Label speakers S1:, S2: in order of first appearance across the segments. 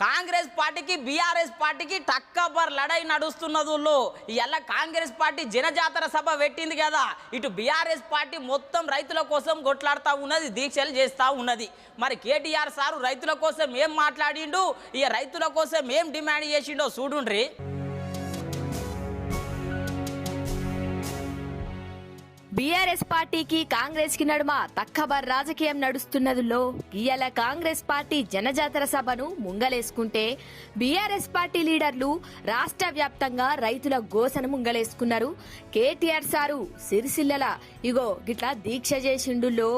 S1: కాంగ్రెస్ పార్టీకి బీఆర్ఎస్ పార్టీకి టక్కబర్ లడై నడుస్తున్నదుల్లో ఇలా కాంగ్రెస్ పార్టీ జనజాతర సభ పెట్టింది కదా. ఇటు బీఆర్ఎస్ పార్టీ మొత్తం రైతుల కోసం కొట్లాడుతూ ఉన్నది, దీక్షలు చేస్తూ ఉన్నది. మరి కేటీఆర్ సారు రైతుల కోసం ఏం మాట్లాడిండు, ఈ రైతుల కోసం ఏం డిమాండ్ చేసిండో చూడుండ్రి.
S2: బీఆర్ఎస్ పార్టీకి కాంగ్రెస్ కి నడుమ తక్కబర్ రాజకీయం నడుస్తున్నదిలో ఇయాల కాంగ్రెస్ పార్టీ జనజాతర సభను ముంగలేసుకుంటే బీఆర్ఎస్ పార్టీ లీడర్లు రాష్ట్ర వ్యాప్తంగా రైతుల గోసను ముంగలేసుకున్నారు. కేటీఆర్ సారు సిరిసిల్లల ఇగో గిట్లా దీక్ష చేసిండులో.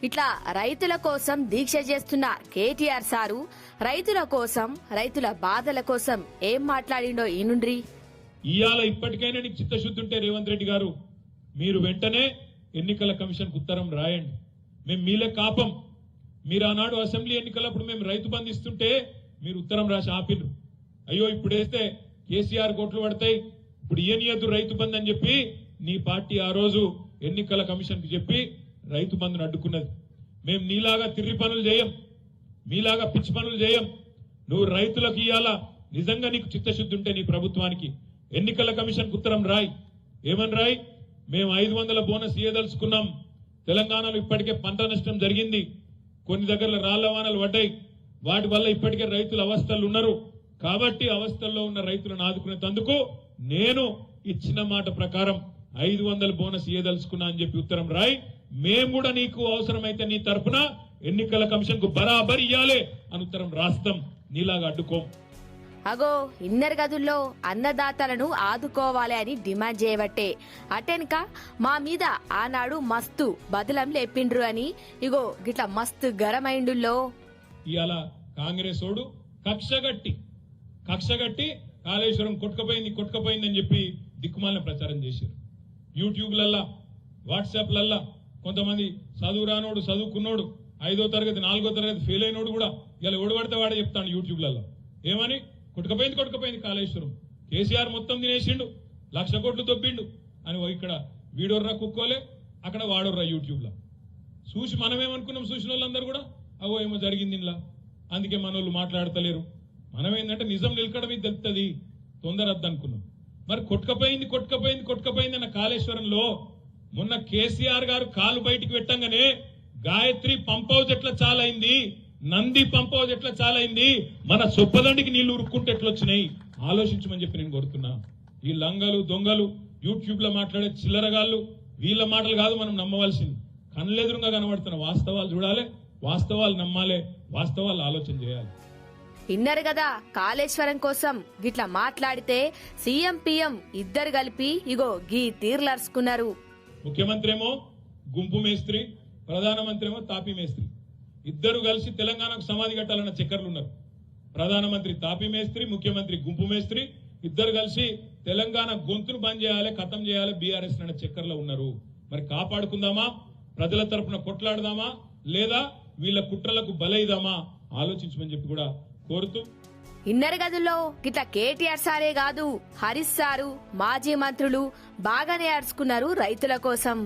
S2: ఇట్లా రైతుల కోసం దీక్ష చేస్తున్న కేటీఆర్ సారు రైతుల కోసం, రైతుల బాధల కోసం ఏం మాట్లాడిండో ఈనుండ్రి.
S3: ఇవాళ ఇప్పటికైనా నీకు చిత్తశుద్ధి ఉంటే రేవంత్ రెడ్డి గారు, మీరు వెంటనే ఎన్నికల కమిషన్ కు ఉత్తరం రాయండి. మేము మీలే కాపం. మీరు ఆనాడు అసెంబ్లీ ఎన్నికలప్పుడు మేము రైతు బంధు ఇస్తుంటే మీరు ఉత్తరం రాసి ఆపిర్రు. అయ్యో ఇప్పుడైతే కేసీఆర్ కోట్లు పడతాయి, ఇప్పుడు ఇయ్యనియద్దు రైతు బంధు అని చెప్పి నీ పార్టీ ఆ రోజు ఎన్నికల కమిషన్ కు చెప్పి రైతు బంధును అడ్డుకున్నది. మేము నీలాగా తిర్రి పనులు చేయం, మీలాగా పిచ్చి పనులు చేయం. నువ్వు రైతులకు ఇయ్యాలా నిజంగా నీకు చిత్తశుద్ధి ఉంటే నీ ప్రభుత్వానికి ఎన్నికల కమిషన్ కు ఉత్తరం రాయి. ఏమని రాయి? మేము 500 బోనస్ ఇయ్యదలుచుకున్నాం. తెలంగాణలో ఇప్పటికే పంట నష్టం జరిగింది, కొన్ని దగ్గర రాళ్ల వానలు పడ్డాయి, వాటి వల్ల ఇప్పటికే రైతులు అవస్థలు ఉన్నారు. కాబట్టి అవస్థల్లో ఉన్న రైతులను ఆదుకునేందుకు నేను ఇచ్చిన మాట ప్రకారం 500 బోనస్ ఇయ్యదలుచుకున్నా అని చెప్పి ఉత్తరం రాయి. మేము కూడా నీకు అవసరమైతే నీ తరఫున ఎన్నికల కమిషన్ కు బరాబర్ ఇయ్యాలి అని ఉత్తరం రాస్తాం. నీలాగా అడ్డుకోం.
S2: అగో ఇన్నర్ గదుల్లో అన్నదాతలను ఆదుకోవాలి అని డిమాండ్ చేయబట్టే అటెనక మా మీద ఆనాడు మస్తు బదులం లేపిండ్రు అని ఇగో గిట్లా మస్తు గరమైండుల్లో.
S3: ఇవాళ కాంగ్రెస్ ఓడు కక్షగట్టి కాళేశ్వరం కొట్టుకపోయింది అని చెప్పి దిక్కుమాలిన ప్రచారం చేశారు. యూట్యూబ్లల్లా, వాట్సాప్లల్లా కొంతమంది చదువు రానోడు, చదువుకున్నోడు, 5వ తరగతి 4వ తరగతి ఫెయిల్ అయినోడు కూడా ఇలా ఓడిపడితే వాడే చెప్తాను యూట్యూబ్లలో. ఏమని? కొట్టుకపోయింది కాళేశ్వరం, కేసీఆర్ మొత్తం తినేసిండు, 1,00,000 కోట్లు దొబ్బిండు అని. ఇక్కడ వీడోర్రా కుక్కోలే, అక్కడ వాడోర్రా యూట్యూబ్లో చూసి మనమేమనుకున్నాం, చూసిన వాళ్ళందరూ కూడా అవో ఏమో జరిగింది ఇలా, అందుకే మనోళ్ళు మాట్లాడతలేరు. మనం ఏంటంటే నిజం నిలకడం ఇది తెలుస్తుంది, తొందరద్దు అనుకున్నాం. మరి కొట్టుకపోయింది అన్న కాళేశ్వరంలో మొన్న కేసీఆర్ గారు కాలు బయటికి పెట్టంగానే గాయత్రి పంప్ హౌస్ ఎట్లా చాలైంది, నంది పంప్ హౌస్ ఎట్లా చాలైంది, మన సొప్పదండికి నీళ్లు ఉరుక్కుంటే ఎట్లొచ్చినాయి ఆలోచించమని చెప్పి నేను కోరుతున్నా. ఈ లంగలు దొంగలు యూట్యూబ్ లో మాట్లాడే చిల్లరగాళ్ళు వీళ్ళ మాటలు కాదు మనం నమ్మవలసింది. కళ్ళెదురుగా కనబడుతున్న వాస్తవాలు చూడాలి, వాస్తవాలు నమ్మాలి, వాస్తవాలు ఆలోచన చేయాలి.
S2: ఇన్నరు కదా కాళేశ్వరం కోసం గిట్లా మాట్లాడితే సీఎం పిఎం ఇద్దరు కలిపి ఇగో గీ తీర్లర్చుకున్నారు.
S3: ముఖ్యమంత్రి ఏమో గుంపు మేస్త్రి, ప్రధానమంత్రి ఏమో తాపీ మేస్త్రి, ఇద్దరు కలిసి తెలంగాణకు సమాధి కట్టాలన్న చక్కర్లు ఉన్నారు. ప్రధానమంత్రి తాపీ మేస్త్రి, ముఖ్యమంత్రి గుంపు మేస్త్రి, ఇద్దరు కలిసి తెలంగాణ గొంతును బంద్ చేయాలి, ఖతం చేయాలి బీఆర్ఎస్ అన్న చక్కర్లో ఉన్నారు. మరి కాపాడుకుందామా, ప్రజల తరపున కొట్లాడదామా, లేదా వీళ్ళ కుట్రలకు బలైదామా ఆలోచించమని చెప్పి కూడా కోరుతూ,
S2: ఇన్నర్ గదుల్లో గిట్లా కేటీఆర్ సారే కాదు హరీష్ సారు, మాజీ మంత్రులు బాగానే అరుచుకున్నారు రైతుల కోసం.